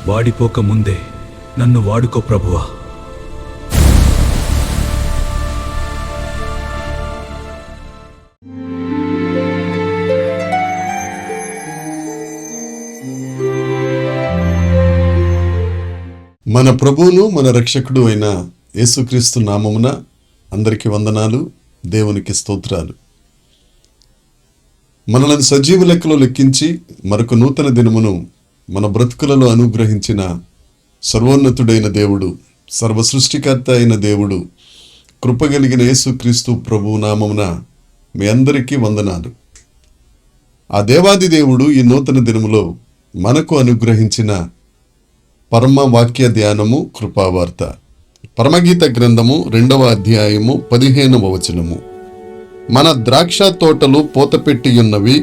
వాడిపోక ముందే నన్ను వాడుకో ప్రభువా. మన ప్రభువును మన రక్షకుడు అయిన యేసుక్రీస్తు నామమున అందరికీ వందనాలు, దేవునికి స్తోత్రాలు. మనలను సజీవ లెక్కలో లెక్కించి మరొక నూతన దినమును మన బ్రతుకులలో అనుగ్రహించిన సర్వోన్నతుడైన దేవుడు, సర్వ సృష్టికర్త అయిన దేవుడు, కృపగలిగిన యేసుక్రీస్తు ప్రభువు నామమున మీ అందరికీ వందనాలు. ఆ దేవాది దేవుడు ఈ నూతన దినములో మనకు అనుగ్రహించిన పరమ వాక్య ధ్యానము కృపావార్త. పరమగీత గ్రంథము 2వ అధ్యాయము 15వ వచనము. మన ద్రాక్ష తోటలు పూతపెట్టి ఉన్నవి,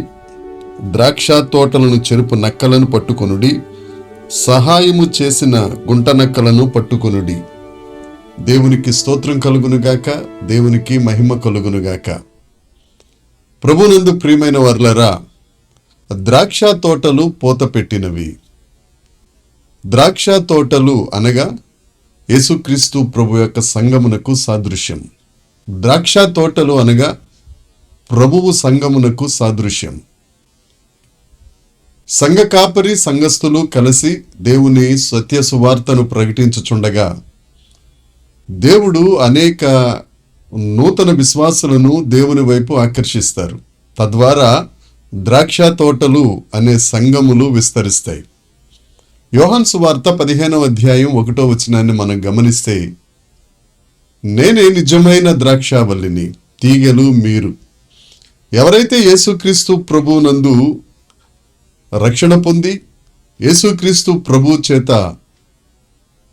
ద్రాక్ష తోటలను చెరుపు నక్కలను పట్టుకొనుడి, సహాయము చేసిన గుంట నక్కలను పట్టుకొనుడి. దేవునికి స్తోత్రం కలుగునుగాక, దేవునికి మహిమ కలుగునుగాక. ప్రభునందు ప్రియమైన వర్లరా, ద్రాక్ష తోటలు పూతపెట్టినవి. ద్రాక్ష తోటలు అనగా యేసుక్రీస్తు ప్రభు యొక్క సంఘమునకు సాదృశ్యం. ద్రాక్ష తోటలు అనగా ప్రభువు సంఘమునకు సాదృశ్యం. సంఘ కాపరి సంఘస్థులు కలిసి దేవుని సత్య సువార్తను ప్రకటించుచుండగా దేవుడు అనేక నూతన విశ్వాసులను దేవుని వైపు ఆకర్షిస్తారు. తద్వారా ద్రాక్ష తోటలు అనే సంఘములు విస్తరిస్తాయి. యోహాను సువార్త 15వ అధ్యాయం 1వ వచనాన్ని మనం గమనిస్తే, నేనే నిజమైన ద్రాక్షావల్లిని, తీగెలు మీరు. ఎవరైతే యేసుక్రీస్తు ప్రభువునందు రక్షణ పొంది యేసుక్రీస్తు ప్రభు చేత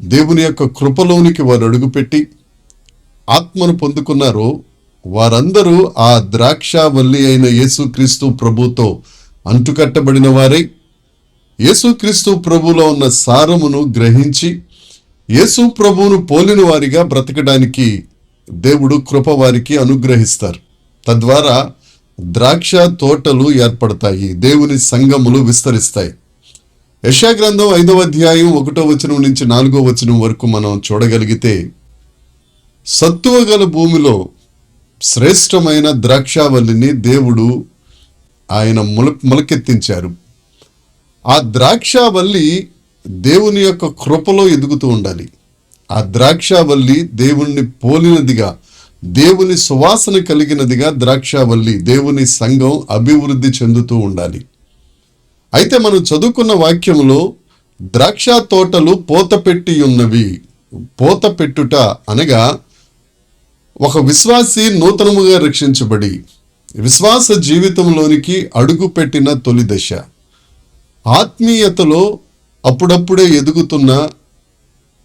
దేవుని యొక్క కృపలోనికి వారు అడుగుపెట్టి ఆత్మను పొందుకున్నారో వారందరూ ఆ ద్రాక్షావల్లి అయిన యేసుక్రీస్తు ప్రభుతో అంటుకట్టబడిన వారై యేసుక్రీస్తు ప్రభులో ఉన్న సారమును గ్రహించి యేసు ప్రభువును పోలిన వారిగా బ్రతకడానికి దేవుడు కృప వారికి అనుగ్రహిస్తారు. తద్వారా ద్రాక్ష తోటలు ఏర్పడతాయి, దేవుని సంఘములు విస్తరిస్తాయి. యెషయా గ్రంథం 5వ అధ్యాయం 1వ వచనం నుంచి 4వ వచనం వరకు మనం చూడగలిగితే, సత్తువ గల భూమిలో శ్రేష్టమైన ద్రాక్షావల్లిని దేవుడు ఆయన మొలకెత్తించారు. ఆ ద్రాక్షావల్లి దేవుని యొక్క కృపలో ఎదుగుతూ ఉండాలి. ఆ ద్రాక్షావల్లి దేవుణ్ణి పోలినదిగా, దేవుని సువాసన కలిగినదిగా ద్రాక్షావల్లి, దేవుని సంఘం అభివృద్ధి చెందుతూ ఉండాలి. అయితే మనం చదువుకున్న వాక్యంలో ద్రాక్ష తోటలు పూతపెట్టి ఉన్నవి. పూతపెట్టుట అనగా ఒక విశ్వాసి నూతనముగా రక్షించబడి విశ్వాస జీవితంలోనికి అడుగు పెట్టిన తొలి దశ. ఆత్మీయతలో అప్పుడప్పుడే ఎదుగుతున్న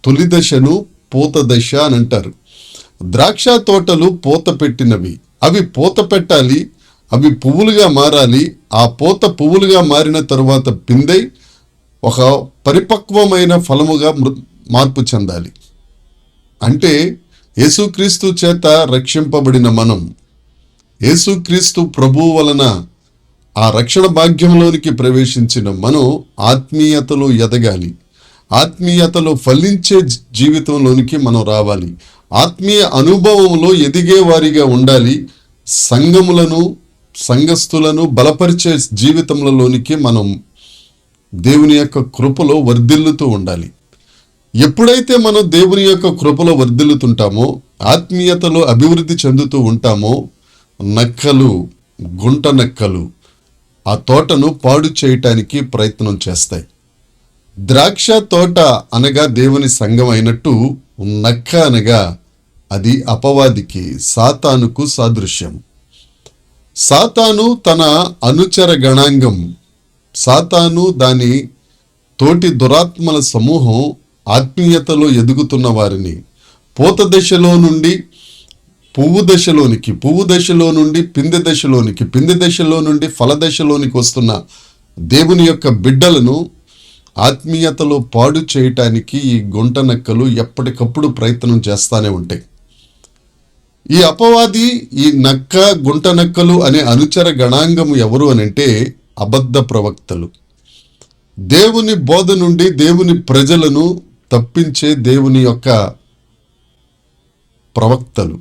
తొలి దశను పూత దశ అని అంటారు. ద్రాక్ష తోటలు పూత పెట్టినవి, అవి పూత పెట్టాలి, అవి పువ్వులుగా మారాలి. ఆ పూత పువ్వులుగా మారిన తరువాత పిందై ఒక పరిపక్వమైన ఫలముగా మార్పు చెందాలి. అంటే యేసుక్రీస్తు చేత రక్షింపబడిన మనం యేసుక్రీస్తు ప్రభువు వలన ఆ రక్షణ భాగ్యంలోనికి ప్రవేశించిన మనం ఆత్మీయతలో ఎదగాలి, ఆత్మీయతలో ఫలించే జీవితంలోనికి మనం రావాలి, ఆత్మీయ అనుభవంలో ఎదిగే వారిగా ఉండాలి. సంఘములను సంఘస్థులను బలపరిచే జీవితంలోనికి మనం దేవుని యొక్క కృపలో వర్ధిల్లుతూ ఉండాలి. ఎప్పుడైతే మనం దేవుని యొక్క కృపలో వర్ధిల్లుతుంటామో, ఆత్మీయతలో అభివృద్ధి చెందుతూ ఉంటామో, నక్కలు, గుంట నక్కలు ఆ తోటను పాడు చేయటానికి ప్రయత్నం చేస్తాయి. ద్రాక్ష తోట అనగా దేవుని సంఘం అయినట్టు, నక్క అనగా అది అపవాదికి, సాతానుకు సాదృశ్యం. సాతాను తన అనుచర గణాంగం, సాతాను దాని తోటి దురాత్మల సమూహం ఆత్మీయతలో ఎదుగుతున్న వారిని పూత దశలో నుండి పువ్వు దశలోనికి, పువ్వు దశలో నుండి పిందె దశలోనికి, పిందె దశలో నుండి ఫల దశలోనికి వస్తున్న దేవుని యొక్క బిడ్డలను ఆత్మీయతలో పాడు చేయటానికి ఈ గుంట నక్కలు ఎప్పటికప్పుడు ప్రయత్నం చేస్తూనే ఉంటాయి. ఈ అపవాది, ఈ నక్క, గుంట నక్కలు అనే అనుచర గణాంగము ఎవరు అనంటే అబద్ధ ప్రవక్తలు. దేవుని బోధ నుండి దేవుని ప్రజలను తప్పించే దేవుని యొక్క ప్రవక్తలు.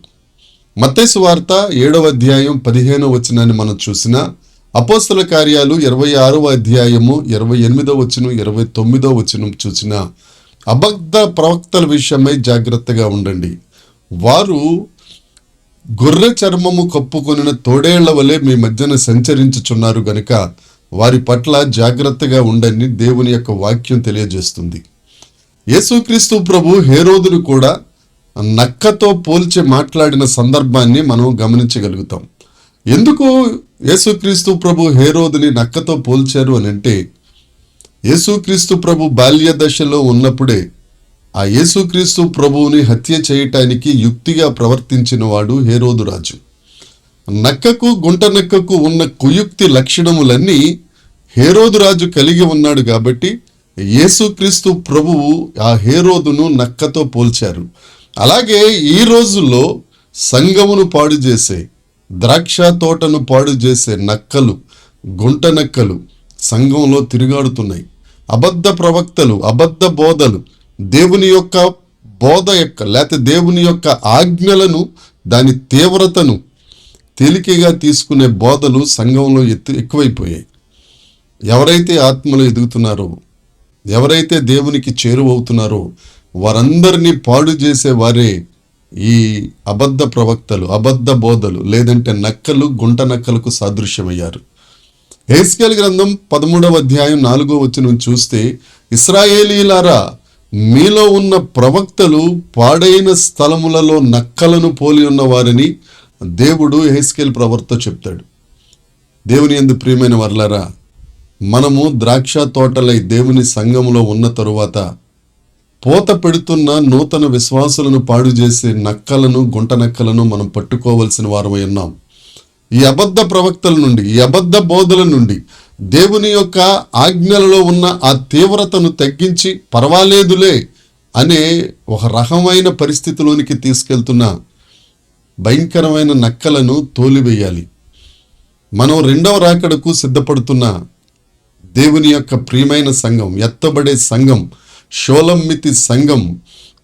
మత్తయి సువార్త 7వ అధ్యాయం 15వ వచనాన్ని మనం చూసినా, అపోస్తల కార్యాలు 26వ అధ్యాయము 28వ వచనం 29వ వచనం చూసినా, అబద్ధ ప్రవక్తల విషయమై జాగ్రత్తగా ఉండండి. వారు గొర్రె చర్మము కప్పుకొనిన తోడేళ్ల వలె మీ మధ్యన సంచరించుచున్నారు గనుక వారి పట్ల జాగ్రత్తగా ఉండండి దేవుని యొక్క వాక్యం తెలియజేస్తుంది. యేసుక్రీస్తు ప్రభు హేరోదును కూడా నక్కతో పోల్చి మాట్లాడిన సందర్భాన్ని మనం గమనించగలుగుతాం. ఎందుకు యేసుక్రీస్తు ప్రభు హేరోదుని నక్కతో పోల్చారు అని అంటే, యేసుక్రీస్తు ప్రభు బాల్య దశలో ఉన్నప్పుడే ఆ యేసుక్రీస్తు ప్రభువుని హత్య చేయటానికి యుక్తిగా ప్రవర్తించిన వాడు హేరోదు రాజు. నక్కకు గుంట నక్కకు ఉన్న కుయుక్తి లక్షణములన్నీ హేరోదు రాజు కలిగి ఉన్నాడు కాబట్టి యేసుక్రీస్తు ప్రభువు ఆ హేరోదును నక్కతో పోల్చారు. అలాగే ఈ రోజుల్లో సంఘమును పాడు చేసే, ద్రాక్ష తోటను పాడు చేసే నక్కలు, గుంట నక్కలు సంఘంలో తిరుగాడుతున్నాయి. అబద్ధ ప్రవక్తలు, అబద్ధ బోధలు, దేవుని యొక్క బోధ యొక్క లేకపోతే దేవుని యొక్క ఆజ్ఞలను, దాని తీవ్రతను తేలికగా తీసుకునే బోధలు సంఘంలో ఎక్కువైపోయాయి. ఎవరైతే ఆత్మలో ఎదుగుతున్నారో, ఎవరైతే దేవునికి చేరువవుతున్నారో వారందరినీ పాడు చేసే వారే ఈ అబద్ధ ప్రవక్తలు, అబద్ధ బోధలు, లేదంటే నక్కలు, గుంట నక్కలకు సాదృశ్యమయ్యారు. హెస్కేలు గ్రంథం 13వ అధ్యాయం 4వ వచనం చూస్తే, ఇశ్రాయేలీలారా, మీలో ఉన్న ప్రవక్తలు పాడైన స్థలములలో నక్కలను పోలి ఉన్నవారని దేవుడు హెస్కేలు ప్రవక్తతో చెప్తాడు. దేవుని యందు ప్రియమైన వర్లారా, మనము ద్రాక్ష తోటలై దేవుని సంఘములో ఉన్న తరువాత పోత పెడుతున్న నూతన విశ్వాసులను పాడు చేసే నక్కలను, గుంట నక్కలను మనం పట్టుకోవలసిన వారమై ఉన్నాం. ఈ అబద్ధ ప్రవక్తల నుండి, ఈ అబద్ధ బోధల నుండి దేవుని యొక్క ఆజ్ఞలలో ఉన్న ఆ తీవ్రతను తగ్గించి పర్వాలేదులే అనే ఒక రకమైన పరిస్థితిలోనికి తీసుకెళ్తున్న భయంకరమైన నక్కలను తోలివేయాలి. మనం రెండవ రాకడకు సిద్ధపడుతున్న దేవుని యొక్క ప్రియమైన సంఘం, ఎత్తబడే సంఘం, షోలమ్మితి సంఘం,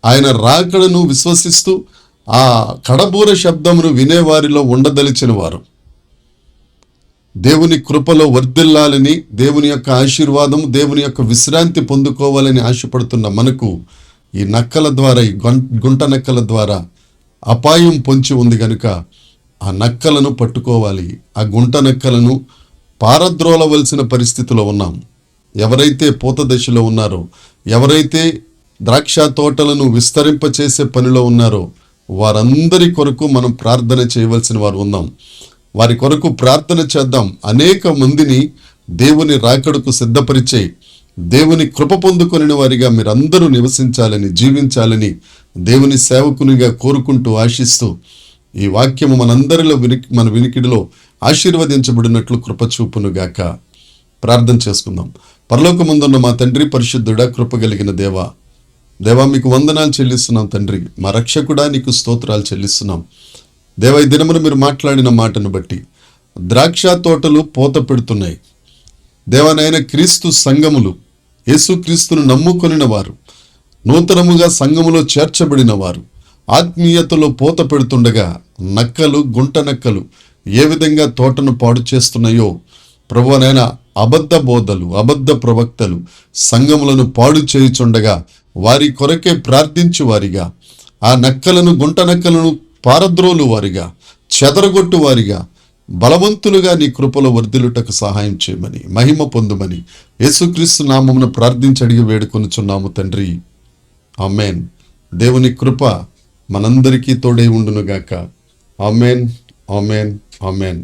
ఆయన రాకడను విశ్వసిస్తూ ఆ కడబూర శబ్దమును వినేవారిలో ఉండదలిచిన వారు, దేవుని కృపలో వర్ధిల్లాలని, దేవుని యొక్క ఆశీర్వాదం, దేవుని యొక్క విశ్రాంతి పొందుకోవాలని ఆశపడుతున్న మనకు ఈ నక్కల ద్వారా, ఈ గుంట నక్కల ద్వారా అపాయం పొంచి ఉంది కనుక ఆ నక్కలను పట్టుకోవాలి. ఆ గుంట నక్కలను పారద్రోలవలసిన పరిస్థితిలో ఉన్నాం. ఎవరైతే పూత దశలో ఉన్నారో, ఎవరైతే ద్రాక్ష తోటలను విస్తరింపచేసే పనిలో ఉన్నారో వారందరి కొరకు మనం ప్రార్థన చేయవలసిన వారు ఉన్నాం. వారి కొరకు ప్రార్థన చేద్దాం. అనేక మందిని దేవుని రాకడకు సిద్ధపరిచే, దేవుని కృప పొందుకొనిన వారిగా మీరందరూ నివసించాలని, జీవించాలని దేవుని సేవకునిగా కోరుకుంటూ, ఆశిస్తూ ఈ వాక్యము మనందరిలో మన వినికిడిలో ఆశీర్వదించబడినట్లు కృప చూపునుగాక. ప్రార్థన చేసుకుందాం. పరలోకమందున్న మా తండ్రి, పరిశుద్ధుడా, కృప కలిగిన దేవా, మీకు వందనాలు చెల్లిస్తున్నాం తండ్రి. మా రక్షకుడా, నీకు స్తోత్రాలు చెల్లిస్తున్నాం. దేవా, ఈ దినమున మీరు మాట్లాడిన మాటను బట్టి ద్రాక్ష తోటలు పోత పెడుతున్నాయి. దేవనైన క్రీస్తు సంఘములు, యేసుక్రీస్తును నమ్ముకొనిన వారు, నూతనముగా సంఘములో చేర్చబడిన వారు ఆత్మీయతలో పోత పెడుతుండగా నక్కలు, గుంట నక్కలు ఏ విధంగా తోటను పాడు చేస్తున్నాయో ప్రభువనైనా అబద్ధ బోధలు, అబద్ధ ప్రవక్తలు సంఘములను పాడు చేయుచుండగా వారి కొరకే ప్రార్థించు వారిగా, ఆ నక్కలను, గుంట నక్కలను పారద్రోలు వారిగా, చెదరగొట్టు వారిగా, బలవంతులుగా నీ కృపలో వర్ధిల్లుటకు సహాయం చేయమని, మహిమ పొందుమని యేసుక్రీస్తు నామమున ప్రార్థించి అడిగి వేడుకొనుచున్నాము తండ్రి. ఆమేన్. దేవుని కృప మనందరికీ తోడై ఉండునుగాక. ఆమేన్, ఆమేన్, ఆమేన్.